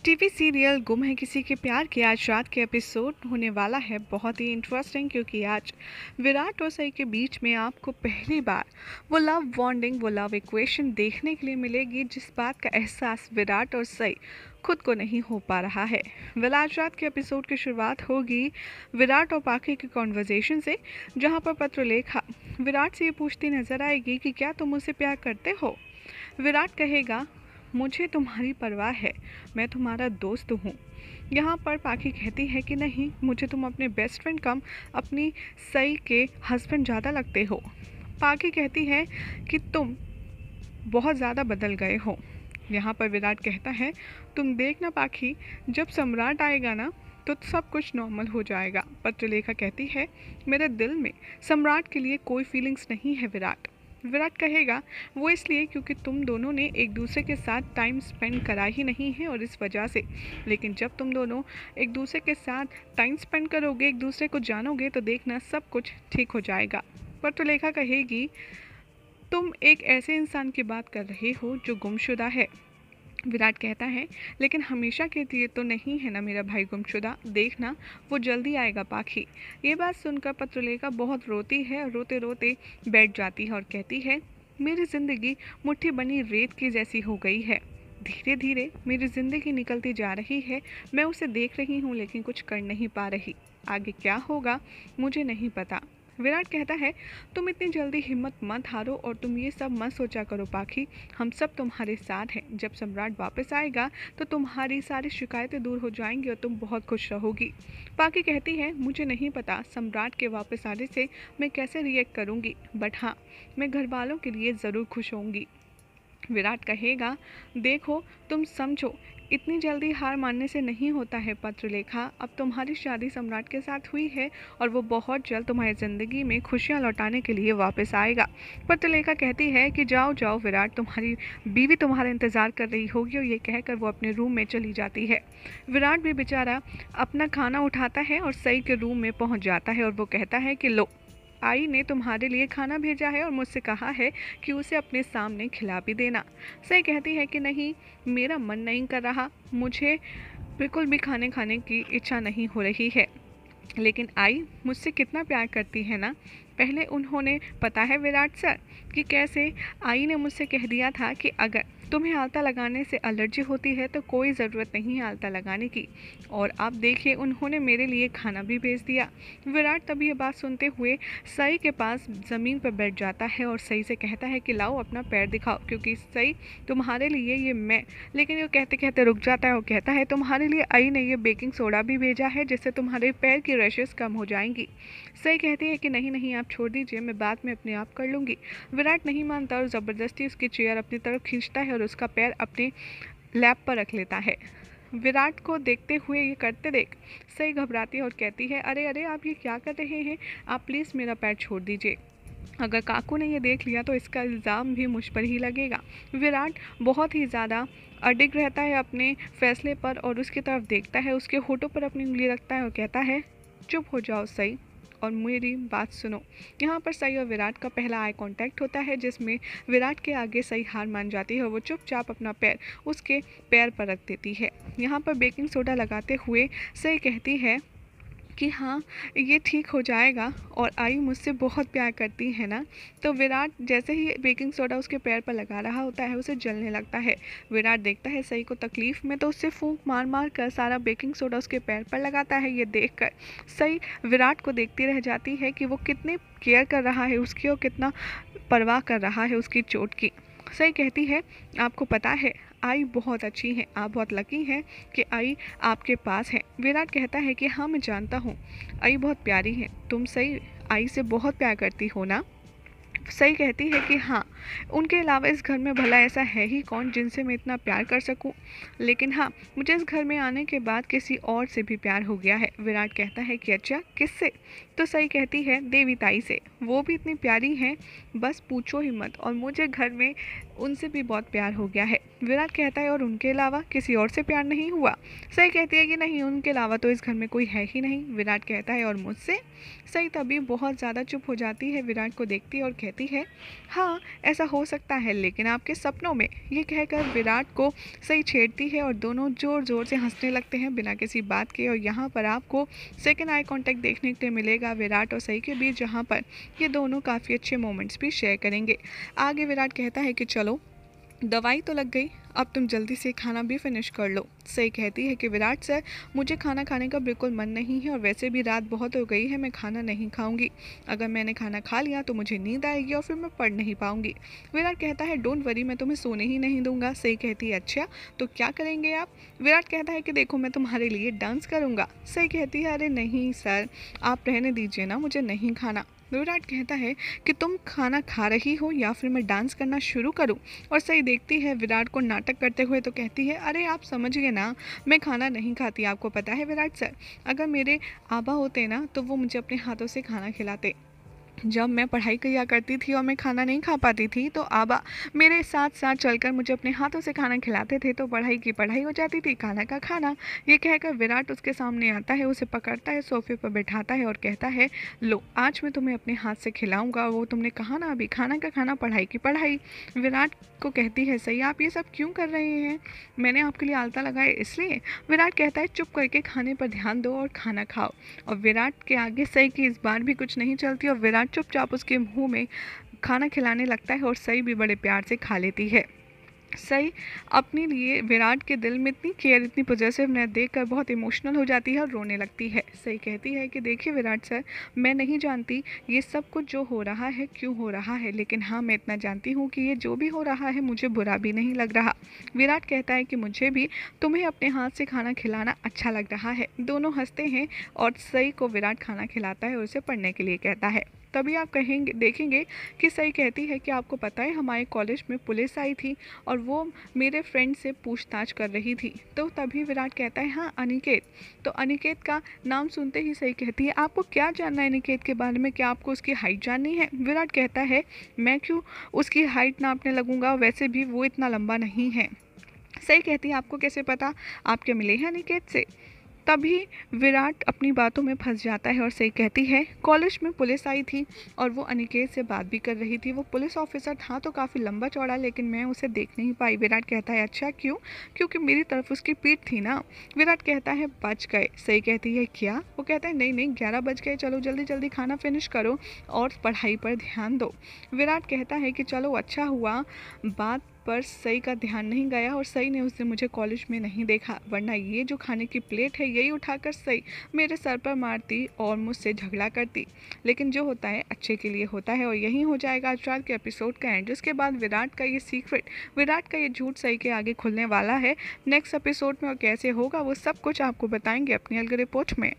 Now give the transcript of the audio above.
TV serial गुम है किसी के प्यार के आज रात के एपिसोड होने वाला है बहुत ही इंटरेस्टिंग, क्योंकि आज विराट और सई के बीच में आपको पहली बार वो लव बॉन्डिंग, वो लव इक्वेशन देखने के लिए मिलेगी, जिस बात का एहसास विराट और सई खुद को नहीं हो पा रहा है। आज रात के एपिसोड की शुरुआत होगी विराट और पाखी की कॉन्वर्जेशन से, जहाँ पर पत्रलेखा विराट से ये पूछती नजर आएगी कि क्या तुम मुझसे प्यार करते हो। विराट कहेगा, मुझे तुम्हारी परवाह है, मैं तुम्हारा दोस्त हूँ। यहाँ पर पाखी कहती है कि नहीं, मुझे तुम अपने बेस्ट फ्रेंड कम अपनी सई के हस्बैंड ज़्यादा लगते हो। पाखी कहती है कि तुम बहुत ज़्यादा बदल गए हो। यहाँ पर विराट कहता है, तुम देखना पाखी, जब सम्राट आएगा ना तो सब कुछ नॉर्मल हो जाएगा। पत्रलेखा कहती है, मेरे दिल में सम्राट के लिए कोई फीलिंग्स नहीं है विराट। विराट कहेगा, वो इसलिए क्योंकि तुम दोनों ने एक दूसरे के साथ टाइम स्पेंड करा ही नहीं है और इस वजह से। लेकिन जब तुम दोनों एक दूसरे के साथ टाइम स्पेंड करोगे, एक दूसरे को जानोगे, तो देखना सब कुछ ठीक हो जाएगा। पत्रलेखा कहेगी, तुम एक ऐसे इंसान की बात कर रहे हो जो गुमशुदा है। विराट कहता है, लेकिन हमेशा के लिए तो नहीं है ना मेरा भाई गुमशुदा, देखना वो जल्दी आएगा पाखी। ये बात सुनकर पत्रलेखा बहुत रोती है और रोते रोते बैठ जाती है और कहती है, मेरी ज़िंदगी मुट्ठी बनी रेत की जैसी हो गई है। धीरे धीरे मेरी ज़िंदगी निकलती जा रही है, मैं उसे देख रही हूँ लेकिन कुछ कर नहीं पा रही। आगे क्या होगा मुझे नहीं पता। विराट कहता है, तुम इतनी जल्दी हिम्मत मत हारो और तुम ये सब मत सोचा करो पाखी, हम सब तुम्हारे साथ हैं। जब सम्राट वापस आएगा तो तुम्हारी सारी शिकायतें दूर हो जाएंगी और तुम बहुत खुश रहोगी। पाखी कहती है, मुझे नहीं पता सम्राट के वापस आने से मैं कैसे रिएक्ट करूँगी, बट हाँ, मैं घर वालों के लिए ज़रूर खुश होंगी। विराट कहेगा, देखो तुम समझो, इतनी जल्दी हार मानने से नहीं होता है पत्रलेखा। अब तुम्हारी शादी सम्राट के साथ हुई है और वो बहुत जल्द तुम्हारी ज़िंदगी में खुशियाँ लौटाने के लिए वापस आएगा। पत्रलेखा कहती है कि जाओ जाओ विराट, तुम्हारी बीवी तुम्हारा इंतज़ार कर रही होगी, और ये कहकर वो अपने रूम में चली जाती है। विराट भी बेचारा अपना खाना उठाता है और सई के रूम में पहुँच जाता है और वो कहता है कि लो, आई ने तुम्हारे लिए खाना भेजा है और मुझसे कहा है कि उसे अपने सामने खिला भी देना। सई कहती है कि नहीं, मेरा मन नहीं कर रहा, मुझे बिल्कुल भी खाने की इच्छा नहीं हो रही है। लेकिन आई मुझसे कितना प्यार करती है ना। पहले उन्होंने, पता है विराट सर कि कैसे आई ने मुझसे कह दिया था कि अगर तुम्हें आलता लगाने से एलर्जी होती है तो कोई ज़रूरत नहीं है आलता लगाने की, और आप देखिए उन्होंने मेरे लिए खाना भी भेज दिया। विराट तभी ये बात सुनते हुए सई के पास ज़मीन पर बैठ जाता है और सई से कहता है कि लाओ अपना पैर दिखाओ, क्योंकि सई तुम्हारे लिए ये मैं। लेकिन वो कहते कहते रुक जाता है और कहता है, तुम्हारे लिए आई ने ये बेकिंग सोडा भी भेजा है जिससे तुम्हारे पैर की रैशेस कम हो जाएंगी। सई कहती है कि नहीं नहीं, आप छोड़ दीजिए, मैं बाद में अपने आप कर लूँगी। विराट नहीं मानता और ज़बरदस्ती उसकी चेयर अपनी तरफ खींचता है और उसका पैर अपने लैप पर रख लेता है। विराट को देखते हुए ये करते देख सई घबराती है और कहती है, अरे अरे आप ये क्या कर रहे हैं, आप प्लीज़ मेरा पैर छोड़ दीजिए, अगर काकू ने ये देख लिया तो इसका इल्ज़ाम भी मुझ पर ही लगेगा। विराट बहुत ही ज़्यादा अडिग रहता है अपने फैसले पर और उसकी तरफ देखता है, उसके होठों पर अपनी उंगली रखता है और कहता है, चुप हो जाओ सई और मेरी बात सुनो। यहाँ पर सई और विराट का पहला आई कांटेक्ट होता है, जिसमें विराट के आगे सई हार मान जाती है और वो चुपचाप अपना पैर उसके पैर पर रख देती है। यहाँ पर बेकिंग सोडा लगाते हुए सई कहती है कि हाँ ये ठीक हो जाएगा और आई मुझसे बहुत प्यार करती है ना। तो विराट जैसे ही बेकिंग सोडा उसके पैर पर लगा रहा होता है उसे जलने लगता है। विराट देखता है सई को तकलीफ़ में तो उससे फूंक मार मार कर सारा बेकिंग सोडा उसके पैर पर लगाता है। ये देखकर सई विराट को देखती रह जाती है कि वो कितने केयर कर रहा है उसकी और कितना परवाह कर रहा है उसकी चोट की। सई कहती है, आपको पता है आई बहुत अच्छी हैं, आप बहुत लकी हैं कि आई आपके पास है। विराट कहता है कि हाँ मैं जानता हूँ, आई बहुत प्यारी है, तुम सई आई से बहुत प्यार करती हो ना। सई कहती है कि हाँ, उनके अलावा इस घर में भला ऐसा है ही कौन जिनसे मैं इतना प्यार कर सकूं, लेकिन हाँ मुझे इस घर में आने के बाद किसी और से भी प्यार हो गया है। विराट कहता है कि अच्छा किससे। तो सई कहती है देवी ताई से, वो भी इतनी प्यारी हैं बस पूछो ही मत, और मुझे घर में उनसे भी बहुत प्यार हो गया है। विराट कहता है और उनके अलावा किसी और से प्यार नहीं हुआ? सई कहती है कि नहीं, उनके अलावा तो इस घर में कोई है ही नहीं। विराट कहता है और मुझसे? सई तभी बहुत ज़्यादा चुप हो जाती है, विराट को देखती है और कहती है हाँ ऐसा हो सकता है, लेकिन आपके सपनों में। ये कहकर विराट को सई छेड़ती है और दोनों ज़ोर ज़ोर से हंसने लगते हैं बिना किसी बात के। और यहाँ पर आपको सेकेंड आई कॉन्टैक्ट देखने के लिए मिलेगा विराट और सई के बीच, जहाँ पर ये दोनों काफ़ी अच्छे मोमेंट्स भी शेयर करेंगे। आगे विराट कहता है कि चलो दवाई तो लग गई, अब तुम जल्दी से खाना भी फिनिश कर लो। सई कहती है कि विराट सर, मुझे खाना खाने का बिल्कुल मन नहीं है और वैसे भी रात बहुत हो गई है, मैं खाना नहीं खाऊंगी। अगर मैंने खाना खा लिया तो मुझे नींद आएगी और फिर मैं पढ़ नहीं पाऊंगी। विराट कहता है डोंट वरी, मैं तुम्हें सोने ही नहीं दूंगा। सई कहती है अच्छा तो क्या करेंगे आप? विराट कहता है कि देखो मैं तुम्हारे लिए डांस करूँगा। सई कहती है अरे नहीं सर, आप रहने दीजिए ना, मुझे नहीं खाना। विराट कहता है कि तुम खाना खा रही हो या फिर मैं डांस करना शुरू करूं? और सई देखती है विराट को नाटक करते हुए तो कहती है अरे आप समझिए ना, मैं खाना नहीं खाती। आपको पता है विराट सर, अगर मेरे आबा होते ना तो वो मुझे अपने हाथों से खाना खिलाते। जब मैं पढ़ाई किया करती थी और मैं खाना नहीं खा पाती थी तो आबा मेरे साथ साथ चलकर मुझे अपने हाथों से खाना खिलाते थे, तो पढ़ाई की पढ़ाई हो जाती थी, खाना का खाना। ये कहकर विराट उसके सामने आता है, उसे पकड़ता है, सोफे पर बैठाता है और कहता है लो आज मैं तुम्हें अपने हाथ से खिलाऊंगा। वो तुमने कहा ना अभी, खाना का खाना पढ़ाई की पढ़ाई। विराट को कहती है सही आप ये सब क्यों कर रहे हैं? मैंने आपके लिए आलता लगाया इसलिए। विराट कहता है चुप करके खाने पर ध्यान दो और खाना खाओ। और विराट के आगे सई की इस बार भी कुछ नहीं चलती और विराट चुपचाप उसके मुंह में खाना खिलाने लगता है और सई भी बड़े प्यार से खा लेती है। सई अपने लिए विराट के दिल में इतनी केयर, इतनी पॉजिटिवनेस देखकर बहुत इमोशनल हो जाती है और रोने लगती है। सई कहती है कि देखिए विराट सर, मैं नहीं जानती ये सब कुछ जो हो रहा है क्यों हो रहा है, लेकिन हाँ मैं इतना जानती हूँ कि ये जो भी हो रहा है मुझे बुरा भी नहीं लग रहा। विराट कहता है कि मुझे भी तुम्हें अपने हाथ से खाना खिलाना अच्छा लग रहा है। दोनों हंसते हैं और सई को विराट खाना खिलाता है और उसे पढ़ने के लिए कहता है। तभी आप कहेंगे देखेंगे कि सई कहती है कि आपको पता है हमारे कॉलेज में पुलिस आई थी और वो मेरे फ्रेंड से पूछताछ कर रही थी। तो तभी विराट कहता है हाँ अनिकेत। तो अनिकेत का नाम सुनते ही सई कहती है आपको क्या जानना है अनिकेत के बारे में, क्या आपको उसकी हाइट जाननी है? विराट कहता है मैं क्यों उसकी हाइट नापने लगूंगा, वैसे भी वो इतना लंबा नहीं है। सई कहती है आपको कैसे पता, आप क्या मिले हैं अनिकेत से? तभी विराट अपनी बातों में फंस जाता है और सई कहती है कॉलेज में पुलिस आई थी और वो अनिकेत से बात भी कर रही थी। वो पुलिस ऑफिसर था तो काफ़ी लंबा चौड़ा, लेकिन मैं उसे देख नहीं पाई। विराट कहता है अच्छा क्यों? क्योंकि मेरी तरफ उसकी पीठ थी ना। विराट कहता है बच गए। सई कहती है क्या? वो कहता है नहीं नहीं 11 बज गए, चलो जल्दी जल्दी खाना फिनिश करो और पढ़ाई पर ध्यान दो। विराट कहता है कि चलो अच्छा हुआ बात पर सई का ध्यान नहीं गया और सई ने उस दिन मुझे कॉलेज में नहीं देखा, वरना ये जो खाने की प्लेट है यही उठाकर सई मेरे सर पर मारती और मुझसे झगड़ा करती। लेकिन जो होता है अच्छे के लिए होता है। और यही हो जाएगा आज रात के एपिसोड का एंड, जिसके बाद विराट का ये सीक्रेट, विराट का ये झूठ सई के आगे खुलने वाला है नेक्स्ट एपिसोड में। और कैसे होगा वो सब कुछ आपको बताएंगे अपनी अलग रिपोर्ट में।